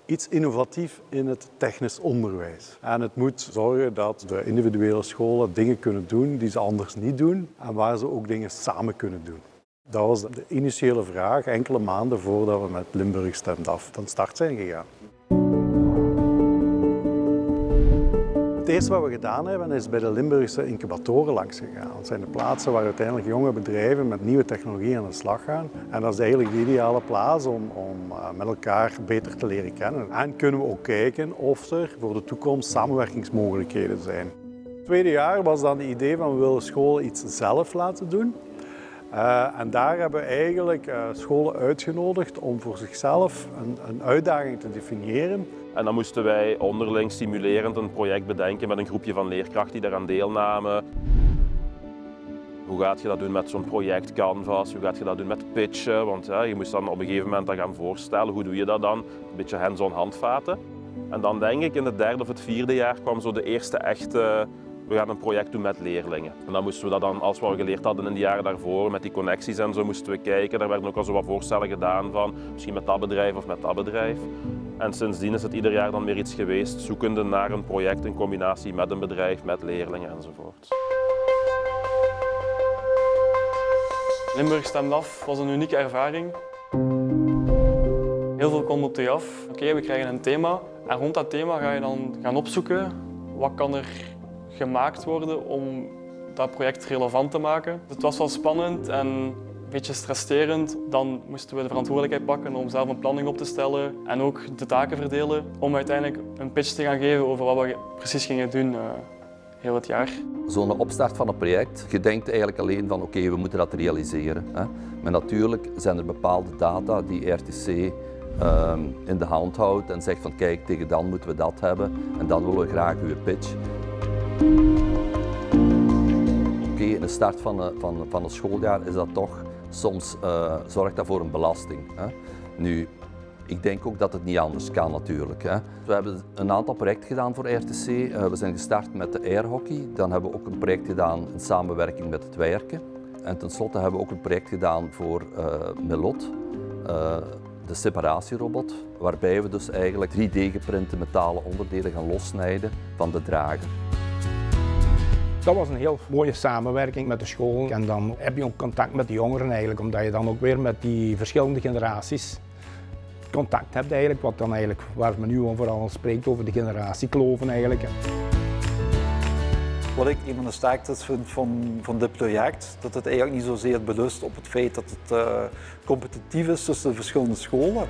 iets innovatief in het technisch onderwijs. En het moet zorgen dat de individuele scholen dingen kunnen doen die ze anders niet doen en waar ze ook dingen samen kunnen doen. Dat was de initiële vraag enkele maanden voordat we met Limburg Stemt Af van start zijn gegaan. Het eerste wat we gedaan hebben is bij de Limburgse incubatoren langs gegaan. Dat zijn de plaatsen waar uiteindelijk jonge bedrijven met nieuwe technologie aan de slag gaan. En dat is eigenlijk de ideale plaats om met elkaar beter te leren kennen. En kunnen we ook kijken of er voor de toekomst samenwerkingsmogelijkheden zijn. Het tweede jaar was dan het idee van we willen scholen iets zelf laten doen. En daar hebben we eigenlijk scholen uitgenodigd om voor zichzelf een uitdaging te definiëren. En dan moesten wij onderling stimulerend een project bedenken met een groepje van leerkrachten die daaraan deelnamen. Hoe gaat je dat doen met zo'n project Canvas? Hoe gaat je dat doen met pitchen? Want je moest dan op een gegeven moment dat gaan voorstellen. Hoe doe je dat dan? Een beetje hands-on handvaten. En dan denk ik in het derde of het vierde jaar kwam zo de eerste echte... We gaan een project doen met leerlingen. En dan moesten we dat dan, als we al geleerd hadden in de jaren daarvoor, met die connecties en zo, moesten we kijken. Daar werden ook al zo wat voorstellen gedaan van, misschien met dat bedrijf of met dat bedrijf. En sindsdien is het ieder jaar dan weer iets geweest, zoekende naar een project in combinatie met een bedrijf, met leerlingen enzovoort. Limburg Stemt Af was een unieke ervaring. Heel veel komt op je af. Oké, we krijgen een thema en rond dat thema ga je dan gaan opzoeken wat kan er gemaakt worden om dat project relevant te maken. Het was wel spannend en een beetje stresserend. Dan moesten we de verantwoordelijkheid pakken om zelf een planning op te stellen en ook de taken verdelen om uiteindelijk een pitch te gaan geven over wat we precies gingen doen heel het jaar. Zo'n opstart van een project, je denkt eigenlijk alleen van oké, we moeten dat realiseren. Hè. Maar natuurlijk zijn er bepaalde data die RTC in de hand houdt en zegt van kijk, tegen dan moeten we dat hebben en dan willen we graag uw pitch. Oké, in de start van het schooljaar is dat toch soms zorgt dat voor een belasting. Hè. Nu, ik denk ook dat het niet anders kan natuurlijk. Hè. We hebben een aantal projecten gedaan voor RTC. We zijn gestart met de airhockey. Dan hebben we ook een project gedaan in samenwerking met het werken. En tenslotte hebben we ook een project gedaan voor Melot, de separatierobot, waarbij we dus eigenlijk 3D-geprinte metalen onderdelen gaan lossnijden van de drager. Dat was een heel mooie samenwerking met de school en dan heb je ook contact met de jongeren eigenlijk, omdat je dan ook weer met die verschillende generaties contact hebt eigenlijk, wat dan eigenlijk, waar men nu vooral spreekt over de generatiekloven eigenlijk. Wat ik een van de sterktes vind van dit project, dat het eigenlijk niet zozeer berust op het feit dat het competitief is tussen de verschillende scholen.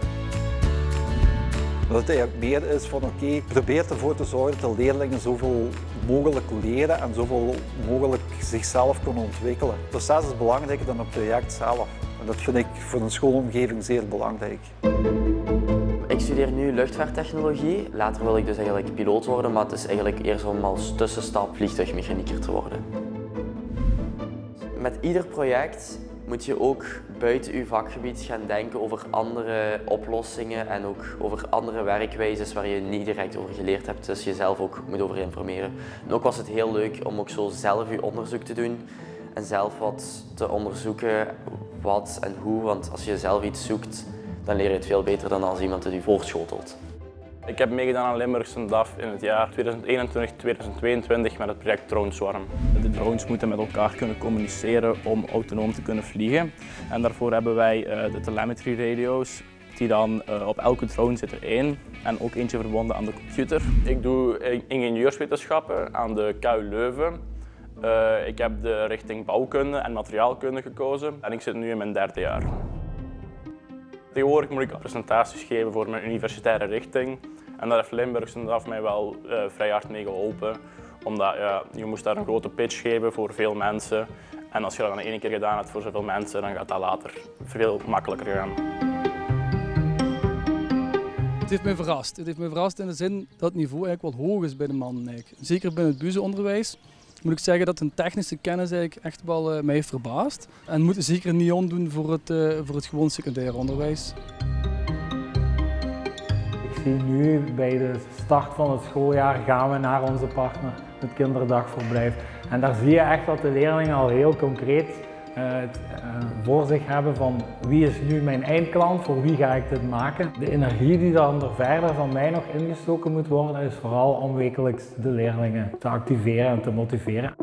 Dat het eigenlijk meer is van oké, probeer ervoor te zorgen dat de leerlingen zoveel mogelijk leren en zoveel mogelijk zichzelf kunnen ontwikkelen. Het proces is belangrijker dan het project zelf. En dat vind ik voor een schoolomgeving zeer belangrijk. Ik studeer nu luchtvaarttechnologie. Later wil ik dus eigenlijk piloot worden, maar het is eigenlijk eerst om als tussenstap vliegtuigmechanieker te worden. Met ieder project moet je ook buiten je vakgebied gaan denken over andere oplossingen en ook over andere werkwijzes waar je niet direct over geleerd hebt, dus jezelf ook moet over informeren. En ook was het heel leuk om ook zo zelf je onderzoek te doen en zelf wat te onderzoeken, wat en hoe, want als je zelf iets zoekt, dan leer je het veel beter dan als iemand het je voorschotelt. Ik heb meegedaan aan Limburg Stemt Af in het jaar 2021-2022 met het project Droneswarm. De drones moeten met elkaar kunnen communiceren om autonoom te kunnen vliegen. En daarvoor hebben wij de telemetry radio's, die dan op elke drone zit er één en ook eentje verbonden aan de computer. Ik doe ingenieurswetenschappen aan de KU Leuven. Ik heb de richting bouwkunde en materiaalkunde gekozen en ik zit nu in mijn derde jaar. Tegenwoordig moet ik presentaties geven voor mijn universitaire richting. En daar heeft Limburg Stemt Af mij wel vrij hard mee geholpen. Omdat je moest daar een grote pitch geven voor veel mensen. En als je dat dan één keer gedaan hebt voor zoveel mensen, dan gaat dat later veel makkelijker gaan. Het heeft mij verrast. Het heeft mij verrast in de zin dat het niveau eigenlijk wat hoog is bij de mannen. Eigenlijk. Zeker binnen het buzenonderwijs. Moet ik zeggen dat een technische kennis eigenlijk echt wel mij heeft verbaasd. En moet zeker niet omdoen voor het gewoon secundair onderwijs. Ik zie nu bij de start van het schooljaar gaan we naar onze partner, het kinderdagverblijf. En daar zie je echt dat de leerlingen al heel concreet het voor zich hebben van wie is nu mijn eindklant, voor wie ga ik dit maken. De energie die dan er verder van mij nog ingestoken moet worden is vooral om wekelijks de leerlingen te activeren en te motiveren.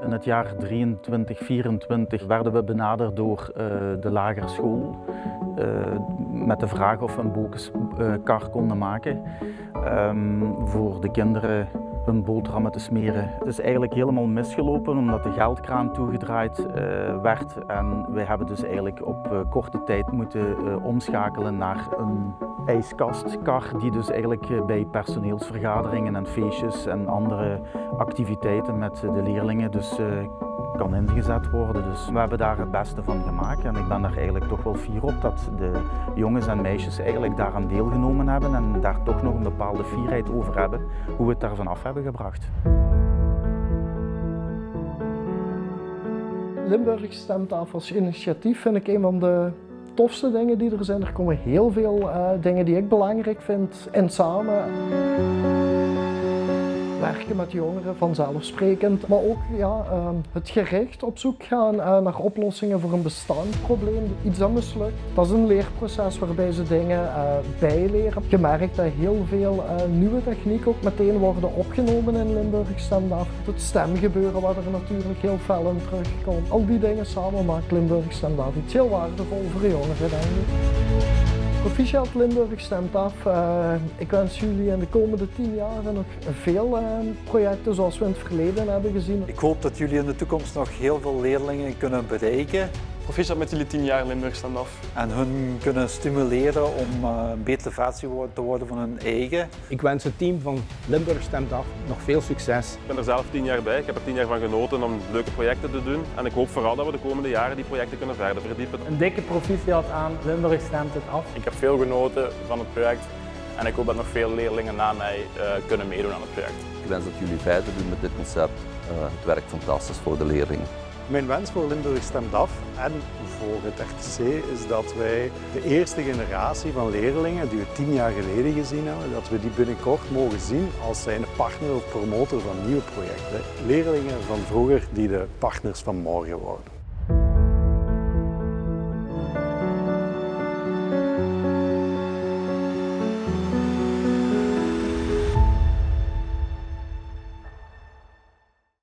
In het jaar 23-24 werden we benaderd door de lagere school met de vraag of we een bokenkar konden maken voor de kinderen hun boterhammen te smeren. Het is eigenlijk helemaal misgelopen omdat de geldkraan toegedraaid werd en wij hebben dus eigenlijk op korte tijd moeten omschakelen naar een ijskastkar die dus eigenlijk bij personeelsvergaderingen en feestjes en andere activiteiten met de leerlingen dus kan ingezet worden. Dus we hebben daar het beste van gemaakt en ik ben daar eigenlijk toch wel fier op dat de jongens en meisjes eigenlijk daaraan deelgenomen hebben en daar toch nog een bepaalde fierheid over hebben hoe we het daar vanaf hebben gebracht. Limburg stemt af als initiatief vind ik een van de tofste dingen die er zijn. Er komen heel veel dingen die ik belangrijk vind in samen. Werken met jongeren vanzelfsprekend, maar ook het gericht op zoek gaan naar oplossingen voor een bestaand probleem. Iets dat mislukt. Dat is een leerproces waarbij ze dingen bijleren. Je merkt dat heel veel nieuwe technieken ook meteen worden opgenomen in Limburg stemt af. Het stemgebeuren waar er natuurlijk heel fel in terugkomt. Al die dingen samen maakt Limburg stemt af iets heel waardevol voor jongeren, denk ik. Proficiat Limburg stemt af. Ik wens jullie in de komende 10 jaar nog veel projecten zoals we in het verleden hebben gezien. Ik hoop dat jullie in de toekomst nog heel veel leerlingen kunnen bereiken. Proficiat met jullie 10 jaar Limburg stemt af. En hun kunnen stimuleren om een betere versie te worden van hun eigen. Ik wens het team van Limburg stemt af nog veel succes. Ik ben er zelf 10 jaar bij. Ik heb er 10 jaar van genoten om leuke projecten te doen. En ik hoop vooral dat we de komende jaren die projecten kunnen verder verdiepen. Een dikke proficiat aan Limburg stemt het af. Ik heb veel genoten van het project en ik hoop dat nog veel leerlingen na mij kunnen meedoen aan het project. Ik wens dat jullie verder doen met dit concept. Het werkt fantastisch voor de leerlingen. Mijn wens voor Limburg stemt af en voor het RTC is dat wij de eerste generatie van leerlingen die we 10 jaar geleden gezien hebben, dat we die binnenkort mogen zien als zijnde partner of promotor van nieuwe projecten. Leerlingen van vroeger die de partners van morgen worden.